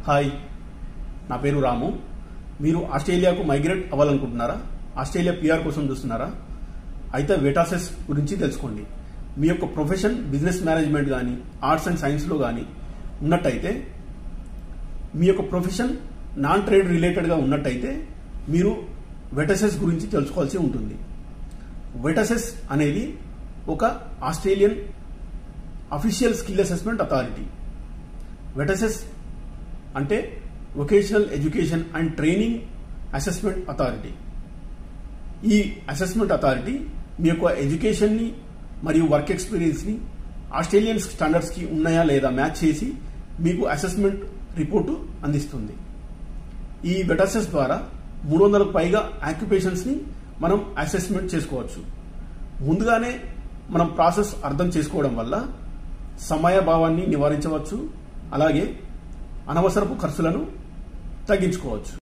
Hi, నా పేరు రాము. మీరు ఆస్ట్రేలియాకు మైగ్రేట్ అవ్వాలనుకుంటున్నారా? ఆస్ట్రేలియా పిఆర్ కోసం చూస్తున్నారా? అయితే వెటాసెస్ గురించి తెలుసుకోండి. మీ యొక్క ప్రొఫెషన్ బిజినెస్ మేనేజ్మెంట్ కానీ ఆర్ట్స్ అండ్ సైన్స్లో కానీ ఉన్నట్టయితే, మీ యొక్క ప్రొఫెషన్ నాన్ ట్రేడ్ రిలేటెడ్గా ఉన్నట్టయితే మీరు వెటాసెస్ గురించి తెలుసుకోవాల్సి ఉంటుంది. వెటాసెస్ అనేది ఒక Australian official skill assessment authority. VETASSESS అంటే vocational education and training assessment authority. ఈ అసెస్మెంట్ అథారిటీ మీ యొక్క ఎడ్యుకేషన్ని మరియు వర్క్ ఎక్స్పీరియన్స్ని ఆస్ట్రేలియన్ స్టాండర్డ్స్కి ఉన్నాయా లేదా మ్యాచ్ చేసి మీకు అసెస్మెంట్ రిపోర్టు అందిస్తుంది. ఈ వెటాసెస్ ద్వారా 300కు పైగా ఆక్యుపేషన్స్ని మనం అసెస్మెంట్ చేసుకోవచ్చు. ముందుగానే మనం ప్రాసెస్ అర్థం చేసుకోవడం వల్ల సమయభావాన్ని నివారించవచ్చు, అలాగే అనవసరపు ఖర్చులను తగ్గించుకోవచ్చు.